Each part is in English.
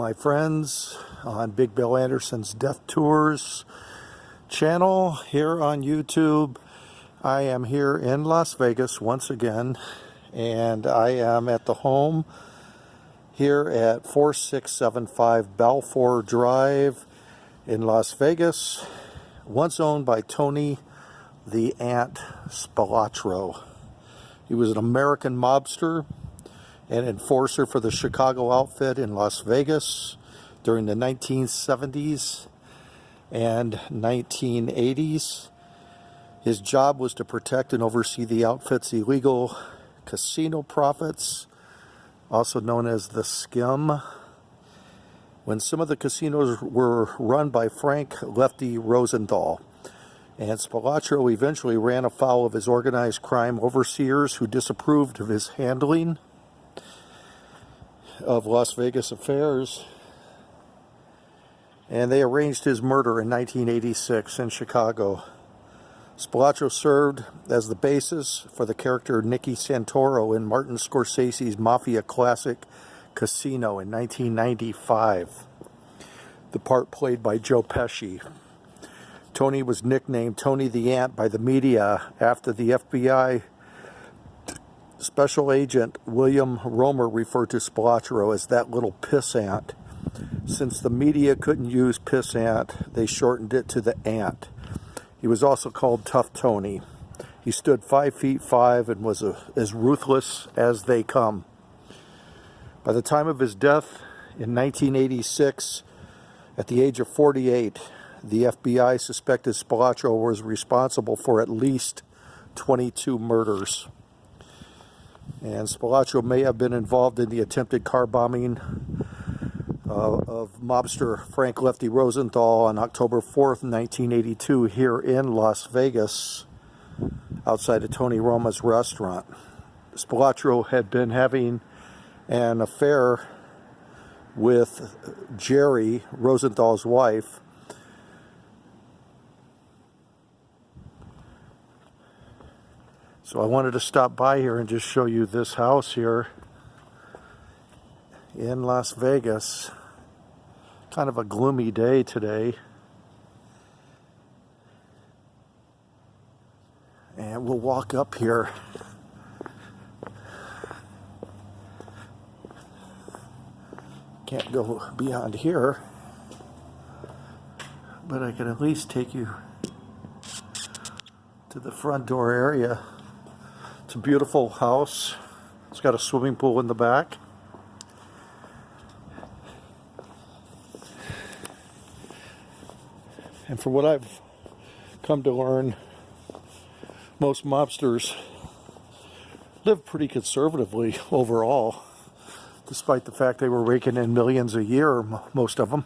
my friends on Big Bill Anderson's Death Tours channel here on YouTube. I am here in Las Vegas once again, and I am at the home here at 4675 Balfour Drive in Las Vegas, once owned by Tony the Ant Spilotro. He was an American mobster and enforcer for the Chicago outfit in Las Vegas during the 1970s and 1980s. His job was to protect and oversee the outfit's illegal casino profits, also known as the skim. When some of the casinos were run by Frank Lefty Rosenthal, and Spilotro eventually ran afoul of his organized crime overseers who disapproved of his handling of Las Vegas affairs, and they arranged his murder in 1986 in Chicago. Spilotro served as the basis for the character Nicky Santoro in Martin Scorsese's Mafia classic Casino in 1995, the part played by Joe Pesci. Tony was nicknamed Tony the Ant by the media after the FBI Special Agent William Romer referred to Spilotro as that little piss ant. Since the media couldn't use piss ant, they shortened it to the Ant. He was also called Tough Tony. He stood 5'5" and was as ruthless as they come. By the time of his death in 1986, at the age of 48, the FBI suspected Spilotro was responsible for at least 22 murders. And Spilotro may have been involved in the attempted car bombing of mobster Frank Lefty Rosenthal on October 4th, 1982, here in Las Vegas, outside of Tony Roma's restaurant. Spilotro had been having an affair with Jerry, Rosenthal's wife. So I wanted to stop by here and just show you this house here in Las Vegas. Kind of a gloomy day today. And we'll walk up here. Can't go beyond here, but I can at least take you to the front door area. It's a beautiful house. It's got a swimming pool in the back. And from what I've come to learn, most mobsters live pretty conservatively overall, despite the fact they were raking in millions a year, most of them.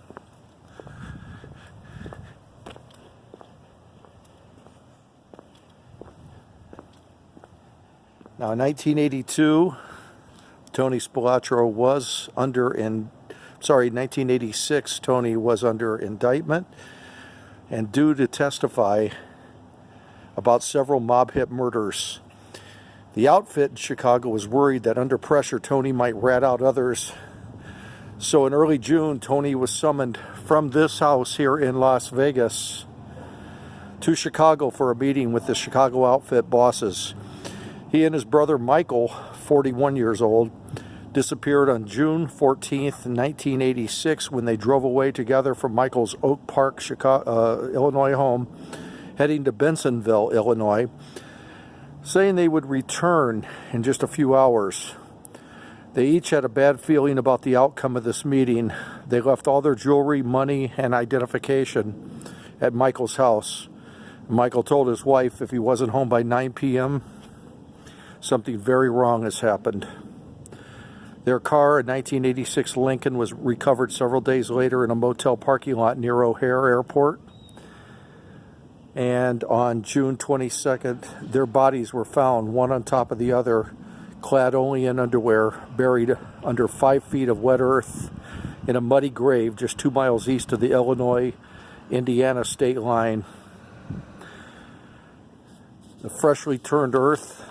Now, in 1982, Tony Spilotro was under 1986, Tony was under indictment and due to testify about several mob hit murders. The outfit in Chicago was worried that under pressure, Tony might rat out others. So in early June, Tony was summoned from this house here in Las Vegas to Chicago for a meeting with the Chicago outfit bosses. He and his brother Michael, 41 years old, disappeared on June 14th, 1986, when they drove away together from Michael's Oak Park, Illinois home, heading to Bensonville, Illinois, saying they would return in just a few hours. They each had a bad feeling about the outcome of this meeting. They left all their jewelry, money, and identification at Michael's house. Michael told his wife if he wasn't home by 9 p.m., something very wrong has happened. Their car, a 1986 Lincoln, was recovered several days later in a motel parking lot near O'Hare Airport. And on June 22nd, their bodies were found, one on top of the other, clad only in underwear, buried under 5 feet of wet earth in a muddy grave just 2 miles east of the Illinois-Indiana state line. The freshly turned earth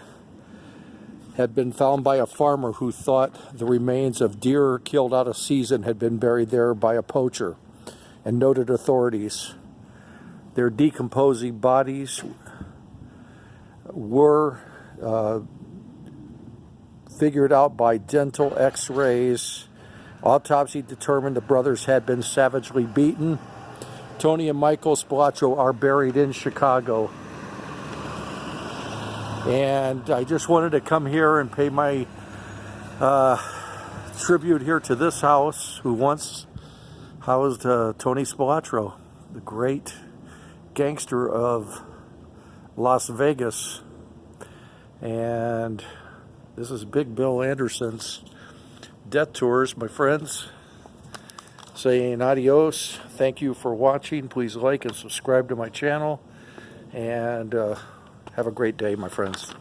had been found by a farmer who thought the remains of deer killed out of season had been buried there by a poacher, and noted authorities. Their decomposing bodies were figured out by dental x-rays. Autopsy determined the brothers had been savagely beaten. Tony and Michael Spilotro are buried in Chicago. And I just wanted to come here and pay my tribute here to this house, who once housed Tony Spilotro, the great gangster of Las Vegas. And this is Big Bill Anderson's Death Tours, my friends. Saying adios. Thank you for watching. Please like and subscribe to my channel. And have a great day, my friends.